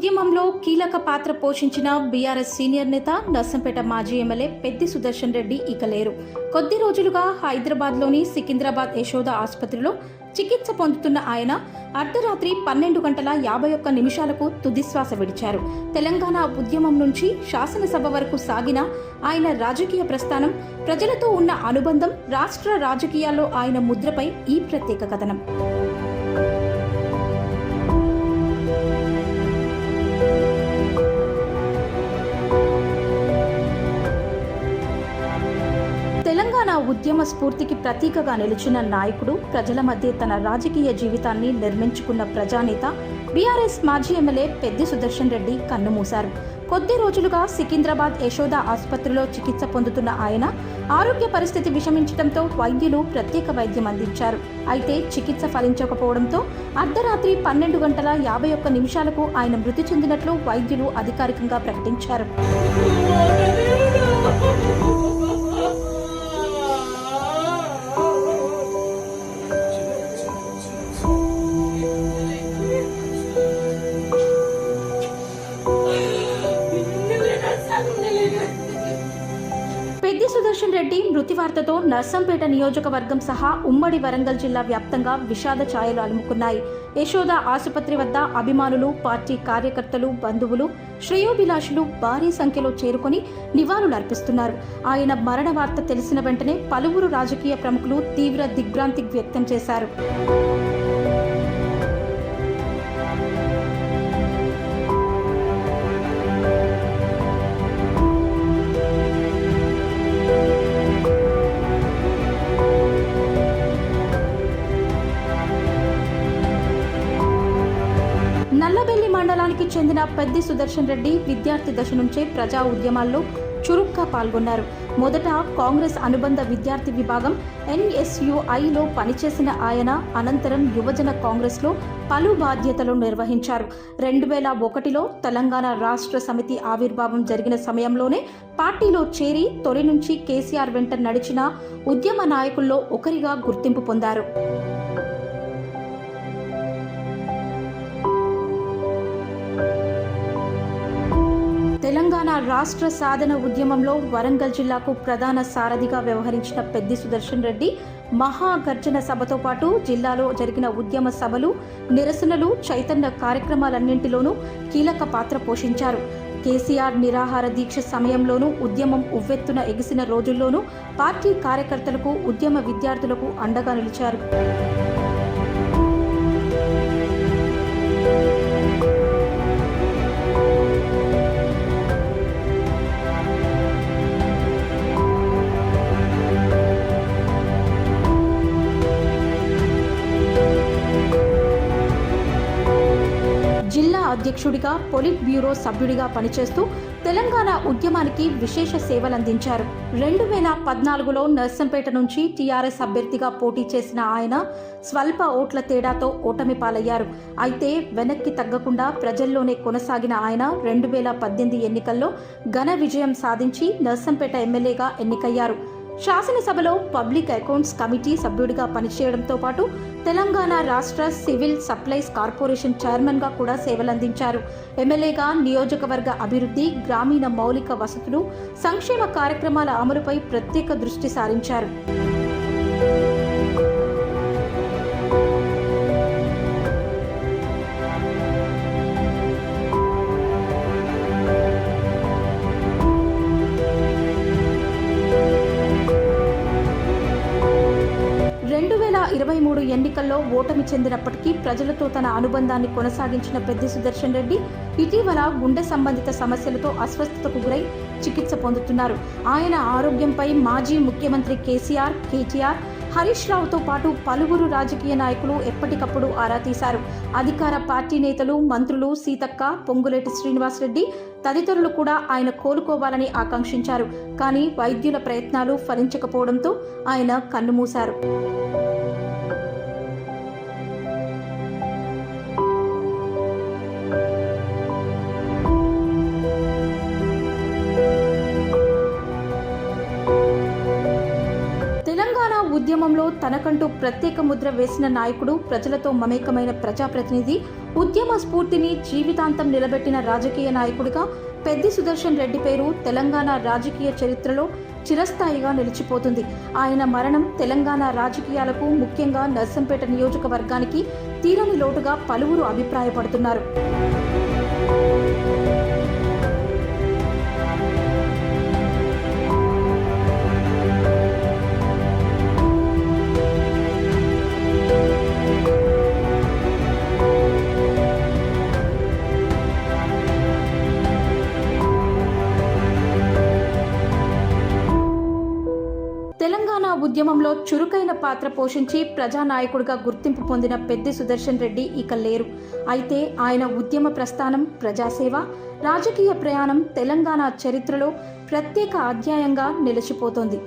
ఉద్యమంలో కీలక పాత్ర పోషించిన బీఆర్ఎస్ సీనియర్ నేత నర్సంపేట మాజీ ఎమ్మెల్యే పెద్ది సుదర్శన్ రెడ్డి ఇక లేరు. కొద్ది రోజులుగా హైదరాబాద్లోని సికింద్రాబాద్ యశోద ఆసుపత్రిలో చికిత్స పొందుతున్న ఆయన అర్ధరాత్రి 12:51 తుదిశ్వాస విడిచారు. తెలంగాణ ఉద్యమం నుంచి శాసనసభ వరకు సాగిన ఆయన రాజకీయ ప్రస్థానం, ప్రజలతో ఉన్న అనుబంధం, రాష్ట్ర రాజకీయాల్లో ఆయన ముద్రపై ఈ ప్రత్యేక కథనం. తెలంగాణ ఉద్యమ స్ఫూర్తికి ప్రతీకగా నిలిచిన నాయకుడు, ప్రజల మధ్య తన రాజకీయ జీవితాన్ని నిర్మించుకున్న ప్రజానేత బీఆర్ఎస్ మాజీ ఎమ్మెల్యే పెద్ది సుదర్శన్ రెడ్డి కన్నుమూశారు. కొద్ది రోజులుగా సికింద్రాబాద్ యశోద ఆసుపత్రిలో చికిత్స పొందుతున్న ఆయన ఆరోగ్య పరిస్థితి విషమించడంతో వైద్యులు ప్రత్యేక వైద్యం అందించారు. అయితే చికిత్స ఫలించకపోవడంతో అర్ధరాత్రి 12:51 ఆయన మృతి చెందినట్లు వైద్యులు అధికారికంగా ప్రకటించారు. పెద్ది సుదర్శన్ రెడ్డి మృతి వార్తతో నర్సంపేట నియోజకవర్గం సహా ఉమ్మడి వరంగల్ జిల్లా వ్యాప్తంగా విషాద ఛాయలు అలుముకున్నాయి. యశోద ఆసుపత్రి వద్ద అభిమానులు, పార్టీ కార్యకర్తలు, బంధువులు, శ్రేయోభిలాషులు భారీ సంఖ్యలో చేరుకొని నివాళులర్పిస్తున్నారు. ఆయన మరణ వార్త తెలిసిన వెంటనే పలువురు రాజకీయ ప్రముఖులు తీవ్ర దిగ్భ్రాంతి వ్యక్తం చేశారు. నల్లబెల్లి మండలానికి చెందిన పెద్ది సుదర్శన్ రెడ్డి విద్యార్థి దశ నుంచే ప్రజా ఉద్యమాల్లో చురుగ్గా పాల్గొన్నారు. మొదట కాంగ్రెస్ అనుబంధ విద్యార్థి విభాగం NSUIలో పనిచేసిన ఆయన అనంతరం యువజన కాంగ్రెస్లో పలు బాధ్యతలు నిర్వహించారు. 2001లో తెలంగాణ రాష్ట్ర సమితి ఆవిర్భావం జరిగిన సమయంలోనే పార్టీలో చేరి తొలి నుంచి కేసీఆర్ వెంట నడిచిన ఉద్యమ నాయకుల్లో ఒకరిగా గుర్తింపు పొందారు. తెలంగాణ రాష్ట్ర సాధన ఉద్యమంలో వరంగల్ జిల్లాకు ప్రధాన సారథిగా వ్యవహరించిన పెద్ది సుదర్శన్ రెడ్డి మహాగర్జన సభతో పాటు జిల్లాలో జరిగిన ఉద్యమ సభలు, నిరసనలు, చైతన్య కార్యక్రమాలన్నింటిలోనూ కీలక పాత్ర పోషించారు. కేసీఆర్ నిరాహార దీక్ష సమయంలోనూ, ఉద్యమం ఉవ్వెత్తున ఎగిసిన రోజుల్లోనూ పార్టీ కార్యకర్తలకు, ఉద్యమ విద్యార్థులకు అండగా నిలిచారు. జిల్లా అధ్యక్షుడిగా, పొలిట్ బ్యూరో సభ్యుడిగా పనిచేస్తూ తెలంగాణ ఉద్యమానికి విశేష సేవలందించారు. 2014లో నర్సంపేట నుంచి టీఆర్ఎస్ అభ్యర్థిగా పోటీ చేసిన ఆయన స్వల్ప ఓట్ల తేడాతో ఓటమి పాలయ్యారు. అయితే వెనక్కి తగ్గకుండా ప్రజల్లోనే కొనసాగిన ఆయన 2018 ఎన్నికల్లో ఘన విజయం సాధించి నర్సంపేట ఎమ్మెల్యేగా ఎన్నికయ్యారు. శాసనసభలో పబ్లిక్ అకౌంట్స్ కమిటీ సభ్యుడిగా పనిచేయడంతో పాటు తెలంగాణ రాష్ట్ర సివిల్ సప్లైస్ కార్పొరేషన్ చైర్మన్గా కూడా సేవలందించారు. ఎమ్మెల్యేగా నియోజకవర్గ అభివృద్ధి, గ్రామీణ మౌలిక వసతులు, సంక్షేమ కార్యక్రమాల అమలుపై ప్రత్యేక దృష్టి సారించారు. ఎన్నికల్లో ఓటమి చెందినప్పటికీ ప్రజలతో తన అనుబంధాన్ని కొనసాగించిన పెద్ది సుదర్శన్ రెడ్డి ఇటీవల గుండె సంబంధిత సమస్యలతో అస్వస్థతకు గురై చికిత్స పొందుతున్నారు. ఆయన ఆరోగ్యంపై మాజీ ముఖ్యమంత్రి కేసీఆర్, కేటీఆర్, హరీష్ రావుతో పాటు పలువురు రాజకీయ నాయకులు ఎప్పటికప్పుడు ఆరా తీశారు. అధికార పార్టీ నేతలు, మంత్రులు సీతక్క, పొంగులేటి శ్రీనివాసరెడ్డి తదితరులు కూడా ఆయన కోలుకోవాలని ఆకాంక్షించారు. కానీ వైద్యుల ప్రయత్నాలు ఫలించకపోవడంతో ఆయన కన్నుమూశారు. ఉద్యమంలో తనకు తనకంటూ ప్రత్యేక ముద్ర వేసిన నాయకుడు, ప్రజలతో మమేకమైన ప్రజాప్రతినిధి, ఉద్యమ స్ఫూర్తిని జీవితాంతం నిలబెట్టిన రాజకీయ నాయకుడిగా పెద్ది సుదర్శన్ రెడ్డి పేరు తెలంగాణ రాజకీయ చరిత్రలో చిరస్థాయిగా నిలిచిపోతుంది. ఆయన మరణం తెలంగాణ రాజకీయాలకు, ముఖ్యంగా నర్సంపేట నియోజకవర్గానికి తీరని లోటుగా పలువురు అభిప్రాయపడుతున్నారు. తెలంగాణ ఉద్యమంలో చురుకైన పాత్ర పోషించి ప్రజానాయకుడిగా గుర్తింపు పొందిన పెద్ది సుదర్శన్ రెడ్డి ఇక లేరు. అయితే ఆయన ఉద్యమ ప్రస్థానం, ప్రజాసేవ, రాజకీయ ప్రయాణం తెలంగాణ చరిత్రలో ప్రత్యేక అధ్యాయంగా నిలిచిపోతోంది.